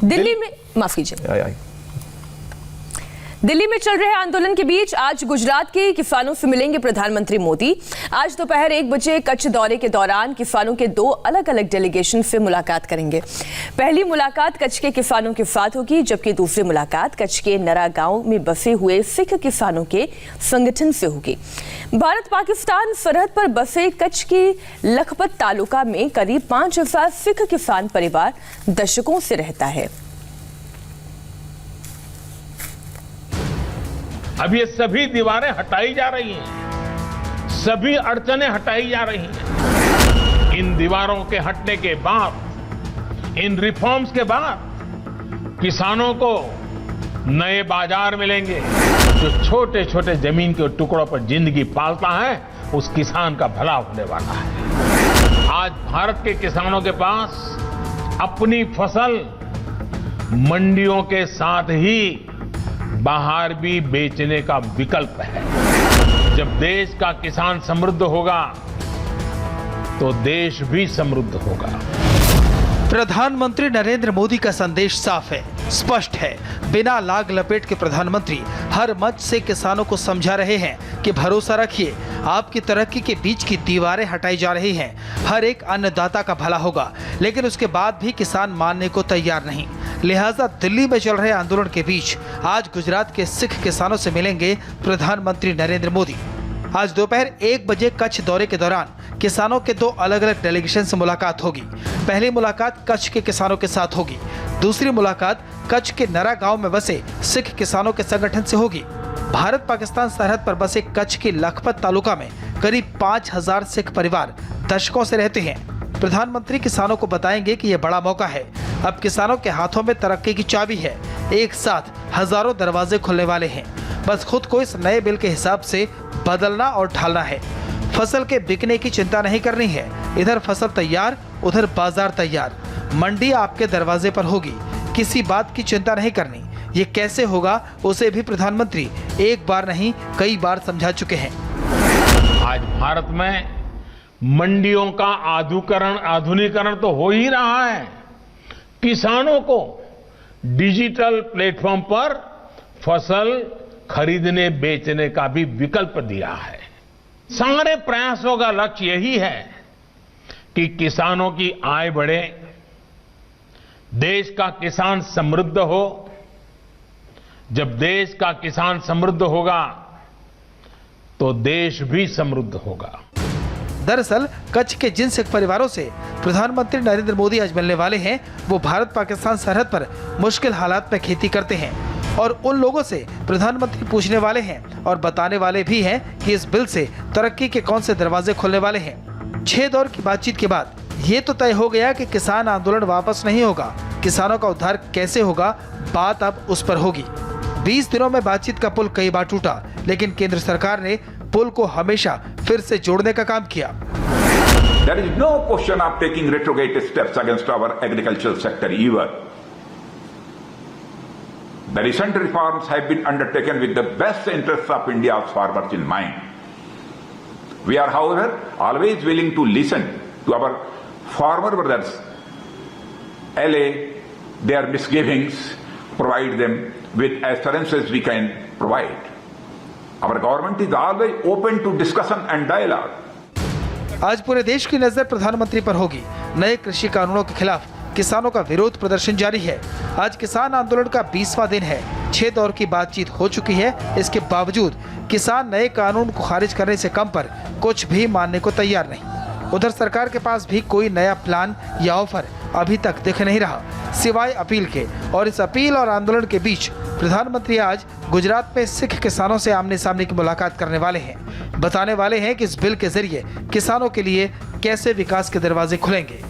दिल्ली में माफ कीजिए, दिल्ली में चल रहे आंदोलन के बीच आज गुजरात के किसानों से मिलेंगे प्रधानमंत्री मोदी। आज दोपहर 1 बजे कच्छ दौरे के दौरान किसानों के 2 अलग अलग डेलीगेशन से मुलाकात करेंगे। पहली मुलाकात कच्छ के किसानों के साथ होगी, जबकि दूसरी मुलाकात कच्छ के नरा गांव में बसे हुए सिख किसानों के संगठन से होगी। भारत पाकिस्तान सरहद पर बसे कच्छ के लखपत तालुका में करीब 5,000 सिख किसान परिवार दशकों से रहता है। अब ये सभी दीवारें हटाई जा रही हैं, सभी अड़चनें हटाई जा रही हैं। इन दीवारों के हटने के बाद, इन रिफॉर्म्स के बाद किसानों को नए बाजार मिलेंगे। जो छोटे छोटे जमीन के टुकड़ों पर जिंदगी पालता है, उस किसान का भला होने वाला है। आज भारत के किसानों के पास अपनी फसल मंडियों के साथ ही बाहर भी बेचने का विकल्प है। जब देश का किसान समृद्ध होगा तो देश भी समृद्ध होगा। प्रधानमंत्री नरेंद्र मोदी का संदेश साफ है, स्पष्ट है। बिना लाग लपेट के प्रधानमंत्री हर मंच से किसानों को समझा रहे हैं कि भरोसा रखिए, आपकी तरक्की के बीच की दीवारें हटाई जा रही हैं। हर एक अन्नदाता का भला होगा, लेकिन उसके बाद भी किसान मानने को तैयार नहीं। लिहाजा दिल्ली में चल रहे आंदोलन के बीच आज गुजरात के सिख किसानों से मिलेंगे प्रधानमंत्री नरेंद्र मोदी। आज दोपहर 1 बजे कच्छ दौरे के दौरान किसानों के 2 अलग अलग डेलीगेशन से मुलाकात होगी। पहली मुलाकात कच्छ के किसानों के साथ होगी, दूसरी मुलाकात कच्छ के नरा गांव में बसे सिख किसानों के संगठन से होगी। भारत पाकिस्तान सरहद पर बसे कच्छ के लखपत तालुका में करीब 5,000 सिख परिवार दशकों से रहते हैं। प्रधानमंत्री किसानों को बताएंगे कि यह बड़ा मौका है। अब किसानों के हाथों में तरक्की की चाबी है। एक साथ हजारों दरवाजे खुलने वाले हैं। बस खुद को इस नए बिल के हिसाब से बदलना और ढालना है। फसल के बिकने की चिंता नहीं करनी है। इधर फसल तैयार, उधर बाजार तैयार। मंडी आपके दरवाजे पर होगी। किसी बात की चिंता नहीं करनी। ये कैसे होगा उसे भी प्रधानमंत्री एक बार नहीं कई बार समझा चुके हैं। आज भारत में मंडियों का आधुनिकीकरण तो हो ही रहा है। किसानों को डिजिटल प्लेटफॉर्म पर फसल खरीदने बेचने का भी विकल्प दिया है। सारे प्रयासों का लक्ष्य यही है कि किसानों की आय बढ़े, देश का किसान समृद्ध हो। जब देश का किसान समृद्ध होगा तो देश भी समृद्ध होगा। दरअसल कच्छ के जिन सिख परिवारों से प्रधानमंत्री नरेंद्र मोदी आज मिलने वाले हैं, वो भारत पाकिस्तान सरहद पर मुश्किल हालात में खेती करते हैं। और उन लोगों से प्रधानमंत्री पूछने वाले हैं और बताने वाले भी हैं कि इस बिल से तरक्की के कौन से दरवाजे खुलने वाले हैं। 6 दौर की बातचीत के बाद ये तो तय हो गया कि किसान आंदोलन वापस नहीं होगा। किसानों का उद्धार कैसे होगा, बात अब उस पर होगी। 20 दिनों में बातचीत का पुल कई बार टूटा, लेकिन केंद्र सरकार ने पुल को हमेशा फिर से जोड़ने का काम किया। There is no question of taking retrograde steps against our agricultural sector either. The recent reforms have been undertaken with the best interests of India's farmers in mind. We are, however, always willing to listen to our farmer brothers, allay their misgivings, provide them with assurances we can provide. Our government is always open to discussion and dialogue. आज पूरे देश की नजर प्रधानमंत्री पर होगी। नए कृषि कानूनों के खिलाफ किसानों का विरोध प्रदर्शन जारी है। आज किसान आंदोलन का 20वां दिन है। 6 दौर की बातचीत हो चुकी है। इसके बावजूद किसान नए कानून को खारिज करने से कम पर कुछ भी मानने को तैयार नहीं। उधर सरकार के पास भी कोई नया प्लान या ऑफर अभी तक दिख नहीं रहा, सिवाय अपील के। और इस अपील और आंदोलन के बीच प्रधानमंत्री आज गुजरात में सिख किसानों से आमने सामने की मुलाकात करने वाले हैं। बताने वाले हैं कि इस बिल के जरिए किसानों के लिए कैसे विकास के दरवाजे खुलेंगे।